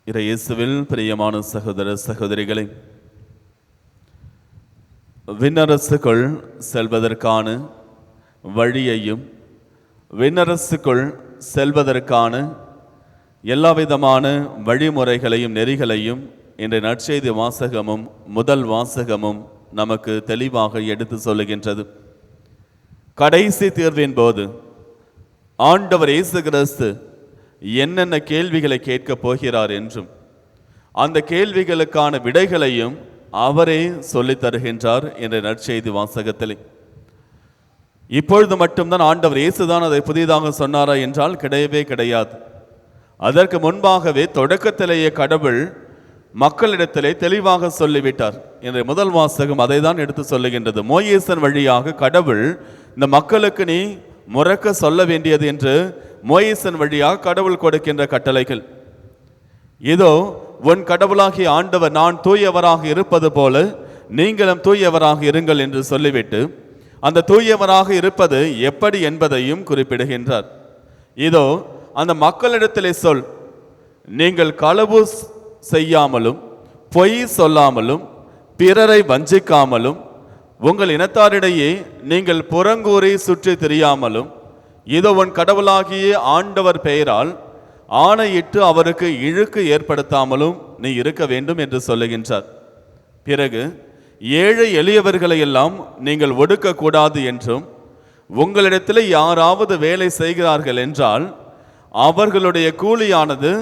இயேசுவில் பிரியமான சகோதர சகோதரிகளை, விண்ணரசுக்குள் செல்வதற்கான வழியையும் விண்ணரசுக்குள் செல்வதற்கான எல்லாவிதமான வழிமுறைகளையும் நெறிகளையும் இன்றைய நற்செய்தி வாசகமும் முதல் வாசகமும் நமக்கு தெளிவாக எடுத்து சொல்லுகின்றது. கடைசி தீர்வின் போது ஆண்டவர் இயேசு கிறிஸ்து என்னென்ன கேள்விகளை கேட்கப் போகிறார் என்றும் அந்த கேள்விகளுக்கான விடைகளையும் அவரே சொல்லித் தருகின்றார் என்ற நற்செய்தி வாசகத்திலே. இப்பொழுது மட்டும்தான் ஆண்டவர் இயேசுதான் அதை புதிதாக சொன்னாரா என்றால் கிடையவே கிடையாது. அதற்கு முன்பாகவே தொடக்கத்திலேயே கடவுள் மக்களிடத்திலே தெளிவாக சொல்லிவிட்டார். என்ற முதல் வாசகம் அதை தான் எடுத்து சொல்லுகின்றது. மோசேயின் வழியாக கடவுள் இந்த மக்களுக்கு நீ முறக்க சொல்ல வேண்டியது என்று மோசேயின் வழியாக கடவுள் கொடுக்கின்ற கட்டளைகள். இதோ உன் கடவுளாகிய ஆண்டவர் நான் தூயவராக இருப்பது போல நீங்களும் தூயவராக இருங்கள் என்று சொல்லிவிட்டு அந்த தூயவராக இருப்பது எப்படி என்பதையும் குறிப்பிடுகின்றார். இதோ அந்த மக்களிடத்திலே சொல், நீங்கள் களவு செய்யாமலும் பொய் சொல்லாமலும் பிறரை வஞ்சிக்காமலும் உங்கள் இனத்தாரிடையே நீங்கள் புறங்கூறி சுற்றி திரியாமலும் இதோ உன் கடவுளாகிய ஆண்டவர் பெயரால் ஆணையிட்டு அவருக்கு இழுக்கு ஏற்படுத்தாமலும் நீ இருக்க வேண்டும் என்று சொல்லுகின்றார். பிறகு ஏழை எளியவர்களை எல்லாம் நீங்கள் ஒடுக்கக்கூடாது என்றும் உங்களிடத்தில் யாராவது வேலை செய்கிறார்கள் என்றால் அவர்களுடைய கூலியானது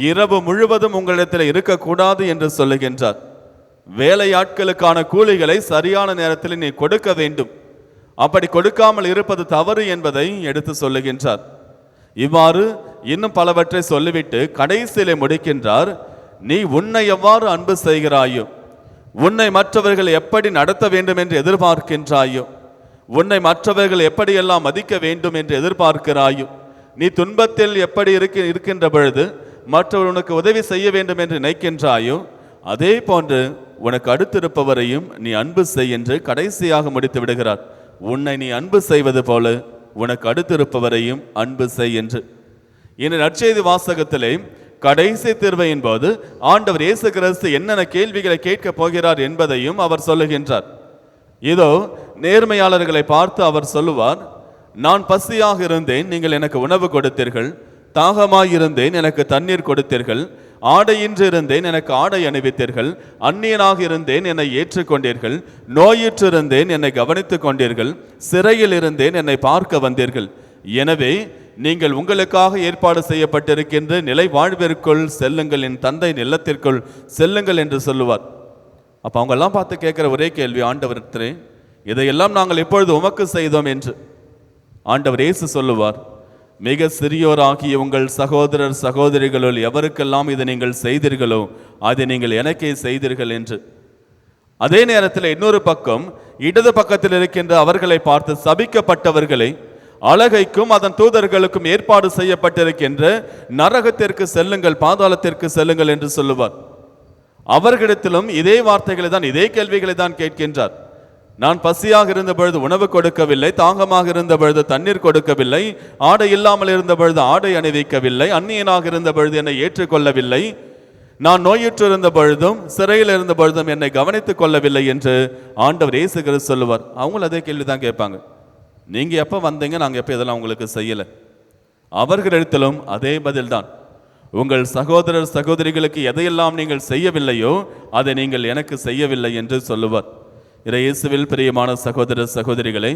இரவு முழுவதும் உங்களிடத்தில் இருக்கக்கூடாது என்று சொல்லுகின்றார். வேலையாட்களுக்கான கூலிகளை சரியான நேரத்தில் நீ கொடுக்க வேண்டும். அப்படி கொடுக்காமல் இருப்பது தவறு என்பதை எடுத்து சொல்லுகின்றார். இவ்வாறு இன்னும் பலவற்றை சொல்லிவிட்டு கடைசியிலே முடிக்கின்றார். நீ உன்னை எவ்வாறு அன்பு செய்கிறாயோ, உன்னை மற்றவர்கள் எப்படி நடத்த வேண்டும் என்று எதிர்பார்க்கின்றாயோ, உன்னை மற்றவர்கள் எப்படியெல்லாம் மதிக்க வேண்டும் என்று எதிர்பார்க்கிறாயோ, நீ துன்பத்தில் எப்படி இருக்கின்ற பொழுது மற்றவர் உனக்கு உதவி செய்ய வேண்டும் என்று நினைக்கின்றாயோ, அதே போன்று உனக்கு அடுத்திருப்பவரையும் நீ அன்பு செய் என்று கடைசியாக முடித்து விடுகிறார். உன்னை நீ அன்பு செய்வது போல உனக்கு அடுத்திருப்பவரையும் அன்பு செய் என்று. இந்த நற்செய்தி வாசகத்திலே கடைசி தீர்வையின் போது ஆண்டவர் இயேசு கிறிஸ்து என்னென்ன கேள்விகளை கேட்கப் போகிறார் என்பதையும் அவர் சொல்லுகின்றார். இதோ நேர்மையாளர்களை பார்த்து அவர் சொல்லுவார், நான் பசியாக இருந்தேன், நீங்கள் எனக்கு உணவு கொடுத்தீர்கள், தாகமாயிருந்தேன், எனக்கு தண்ணீர் கொடுத்தீர்கள், ஆடையின்றி இருந்தேன், எனக்கு ஆடை அணிவித்தீர்கள், அந்நியனாக இருந்தேன், என்னை ஏற்றுக்கொண்டீர்கள், நோயுற்றிருந்தேன், என்னை கவனித்துக் கொண்டீர்கள், சிறையில் இருந்தேன், என்னை பார்க்க வந்தீர்கள். எனவே நீங்கள் உங்களுக்காக ஏற்பாடு செய்யப்பட்டிருக்கின்ற நிலை வாழ்விற்குள் செல்லுங்கள், என் தந்தை நிலத்திற்குள் செல்லுங்கள் என்று சொல்லுவார். அப்போ அவங்கெல்லாம் பார்த்து கேட்குற ஒரே கேள்வி, ஆண்டவரே இதையெல்லாம் நாங்கள் எப்பொழுது உமக்கு செய்தோம் என்று. ஆண்டவர் இயேசு சொல்லுவார், மிக சிறியோராகிய உங்கள் சகோதரர் சகோதரிகளுள் எவருக்கெல்லாம் இதை நீங்கள் செய்தீர்களோ அதை நீங்கள் எனக்கே செய்தீர்கள் என்று. அதே நேரத்தில் இன்னொரு பக்கம் இடது பக்கத்தில் இருக்கின்ற அவர்களை பார்த்து சபிக்கப்பட்டவர்களை அழகைக்கும் அதன் தூதர்களுக்கும் ஏற்பாடு செய்யப்பட்டிருக்கின்ற நரகத்திற்கு செல்லுங்கள், பாதாளத்திற்கு செல்லுங்கள் என்று சொல்லுவார். அவர்களிடத்திலும் இதே வார்த்தைகளை தான், இதே கேள்விகளை தான் கேட்கின்றார். நான் பசியாக இருந்த பொழுது உணவு கொடுக்கவில்லை, தாகமாக இருந்த பொழுது தண்ணீர் கொடுக்கவில்லை, ஆடை இல்லாமல் இருந்த பொழுது ஆடை அணிவிக்கவில்லை, அந்நியனாக இருந்த பொழுது என்னை ஏற்றுக்கொள்ளவில்லை, நான் நோயுற்று இருந்த பொழுதும் சிறையில் இருந்த பொழுதும் என்னை கவனித்துக் கொள்ளவில்லை என்று ஆண்டவர் இயேசு கிறிஸ்து சொல்லுவார். அவங்களும் அதே கேள்வி தான் கேட்பாங்க, நீங்க எப்போ வந்தீங்க, நாங்கள் எப்போ இதெல்லாம் உங்களுக்கு செய்யலை. அவர்களிடத்திலும் அதே பதில்தான், உங்கள் சகோதரர் சகோதரிகளுக்கு எதையெல்லாம் நீங்கள் செய்யவில்லையோ அதை நீங்கள் எனக்கு செய்யவில்லை என்று சொல்லுவார். இயேசுவில் பிரியமான சகோதர சகோதரிகளை,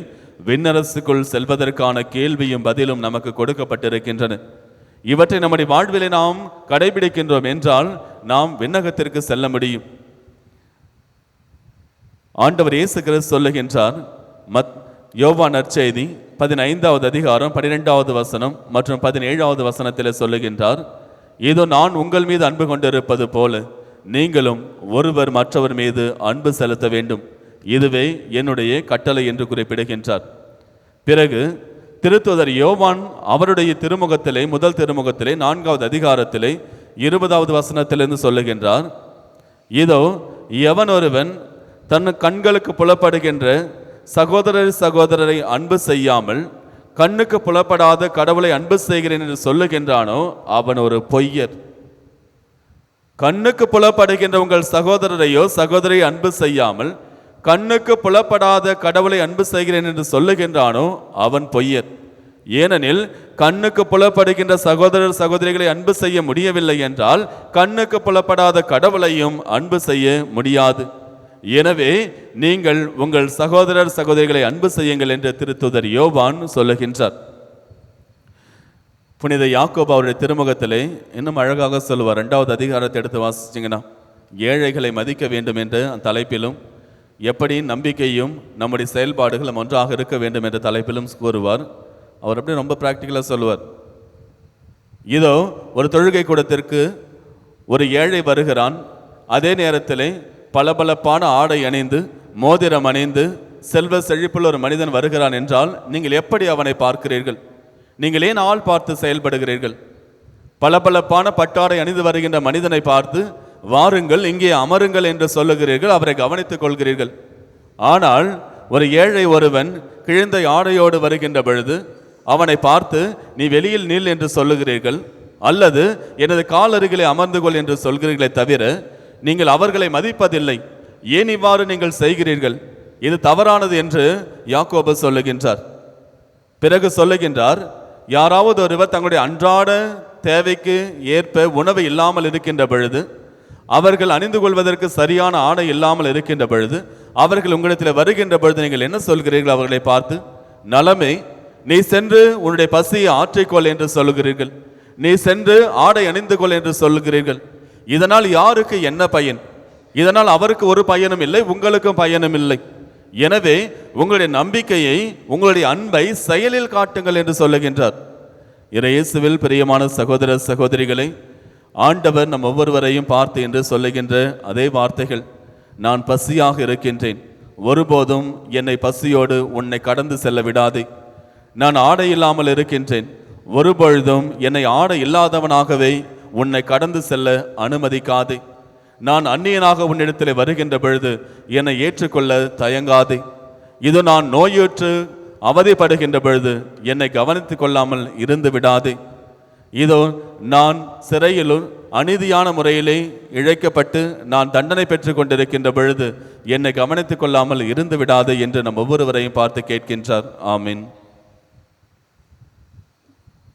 விண்ணரசுக்குள் செல்வதற்கான கேள்வியும் பதிலும் நமக்கு கொடுக்கப்பட்டிருக்கின்றன. இவற்றை நம்முடைய வாழ்விலே நாம் கடைபிடிக்கின்றோம் என்றால் நாம் விண்ணகத்திற்கு செல்ல முடியும். ஆண்டவர் இயேசு கிறிஸ்து சொல்லுகின்றார், யோவான் நற்செய்தி 15வது அதிகாரம் 12வது வசனம் மற்றும் 17வது வசனத்தில் சொல்லுகின்றார், இதோ நான் உங்கள் மீது அன்பு கொண்டிருப்பது போல நீங்களும் ஒருவர் மற்றவர் மீது அன்பு செலுத்த வேண்டும், இதுவே என்னுடைய கட்டளை என்று குறிப்பிடுகின்றார். பிறகு திருத்தூதர் யோவான் அவருடைய திருமுகத்திலே, முதல் திருமுகத்திலே 4வது அதிகாரத்திலே 20வது வசனத்திலிருந்து சொல்லுகின்றார், இதோ எவன் ஒருவன் தன் கண்களுக்கு புலப்படுகின்ற சகோதரரை அன்பு செய்யாமல் கண்ணுக்கு புலப்படாத கடவுளை அன்பு செய்கிறேன் என்று சொல்லுகின்றானோ அவன் ஒரு பொய்யர். கண்ணுக்கு புலப்படுகின்ற உங்கள் சகோதரரையோ சகோதரியை அன்பு செய்யாமல் கண்ணுக்கு புலப்படாத கடவுளை அன்பு செய்கிறேன் என்று சொல்லுகின்றானோ அவன் பொய்யர். ஏனெனில் கண்ணுக்கு புலப்படுகின்ற சகோதரர் சகோதரிகளை அன்பு செய்ய முடியவில்லை என்றால் கண்ணுக்கு புலப்படாத கடவுளையும் அன்பு செய்ய முடியாது. எனவே நீங்கள் உங்கள் சகோதரர் சகோதரிகளை அன்பு செய்யுங்கள் என்று திருத்தூதர் யோவான் சொல்லுகின்றார். புனித யாக்கோபு அவருடைய திருமுகத்திலே இன்னும் அழகாக சொல்லுவார். 2வது அதிகாரத்தை எடுத்து வாசிச்சிங்கன்னா, ஏழைகளை மதிக்க வேண்டும் என்ற தலைப்பிலும் எப்படி நம்பிக்கையும் நம்முடைய செயல்பாடுகளும் ஒன்றாக இருக்க வேண்டும் என்ற தலைப்பிலும் கூறுவார். அவர் அப்படியே ரொம்ப பிராக்டிக்கலாக சொல்லுவார். இதோ ஒரு தொழுகை கூடத்திற்கு ஒரு ஏழை வருகிறான். அதே நேரத்தில் பளபளப்பான ஆடை அணிந்து மோதிரம் அணிந்து செல்வ செழிப்புள்ள ஒரு மனிதன் வருகிறான் என்றால் நீங்கள் எப்படி அவனை பார்க்கிறீர்கள்? நீங்கள் ஏன் ஆள் பார்த்து செயல்படுகிறீர்கள்? பளபளப்பான பட்டாடை அணிந்து வருகின்ற மனிதனை பார்த்து வாருங்கள் இங்கே அமருங்கள் என்று சொல்லுகிறீர்கள், அவரை கவனித்துக் கொள்கிறீர்கள். ஆனால் ஒரு ஏழை ஒருவன் கிழிந்த ஆடையோடு வருகின்ற பொழுது அவனை பார்த்து நீ வெளியில் நில் என்று சொல்லுகிறீர்கள், அல்லது எனது கால் அருகிலே அமர்ந்து கொள் என்று சொல்கிறீர்களே தவிர நீங்கள் அவர்களை மதிப்பதில்லை. ஏன் இவ்வாறு நீங்கள் செய்கிறீர்கள்? இது தவறானது என்று யாக்கோபு சொல்லுகின்றார். பிறகு சொல்லுகின்றார், யாராவது ஒருவர் தங்களுடைய அன்றாட தேவைக்கு ஏற்ப உணவு இல்லாமல் இருக்கின்ற பொழுது, அவர்கள் அணிந்து கொள்வதற்கு சரியான ஆடை இல்லாமல் இருக்கின்ற பொழுது, அவர்கள் உங்களிடத்தில் வருகின்ற பொழுது நீங்கள் என்ன சொல்கிறீர்கள்? அவர்களை பார்த்து நலமே, நீ சென்று உன்னுடைய பசியை ஆற்றிக்கொள் என்று சொல்லுகிறீர்கள், நீ சென்று ஆடை அணிந்து கொள் என்று சொல்லுகிறீர்கள். இதனால் யாருக்கு என்ன பயன்? இதனால் அவருக்கு ஒரு பயனும் இல்லை, உங்களுக்கும் பயனும் இல்லை. எனவே உங்களுடைய நம்பிக்கையை உங்களுடைய அன்பை செயலில் காட்டுங்கள் என்று சொல்லுகின்றார். இயேசுவில் பிரியமான சகோதர சகோதரிகளை, ஆண்டவர் நம் ஒவ்வொருவரையும் பார்த்து என்று சொல்லுகின்ற அதே வார்த்தைகள், நான் பசியாக இருக்கின்றேன், ஒருபோதும் என்னை பசியோடு உன்னை கடந்து செல்ல விடாதே. நான் ஆடை இல்லாமல் இருக்கின்றேன், ஒருபொழுதும் என்னை ஆடை இல்லாதவனாகவே உன்னை கடந்து செல்ல அனுமதிக்காதே. நான் அந்நியனாக உன்னிடத்தில் வருகின்ற பொழுது என்னை ஏற்றுக்கொள்ள தயங்காதே. இது நான் நோயுற்று அவதிப்படுகின்ற பொழுது என்னை கவனித்துக் கொள்ளாமல் இருந்து விடாதே. இதோ நான் சிறையிலும் அநீதியான முறையிலே இழைக்கப்பட்டு நான் தண்டனை பெற்று கொண்டிருக்கின்ற பொழுது என்னை கவனித்துக் கொள்ளாமல் இருந்து விடாதே என்று நம் ஒவ்வொருவரையும் பார்த்து கேட்கின்றார். ஆமீன்.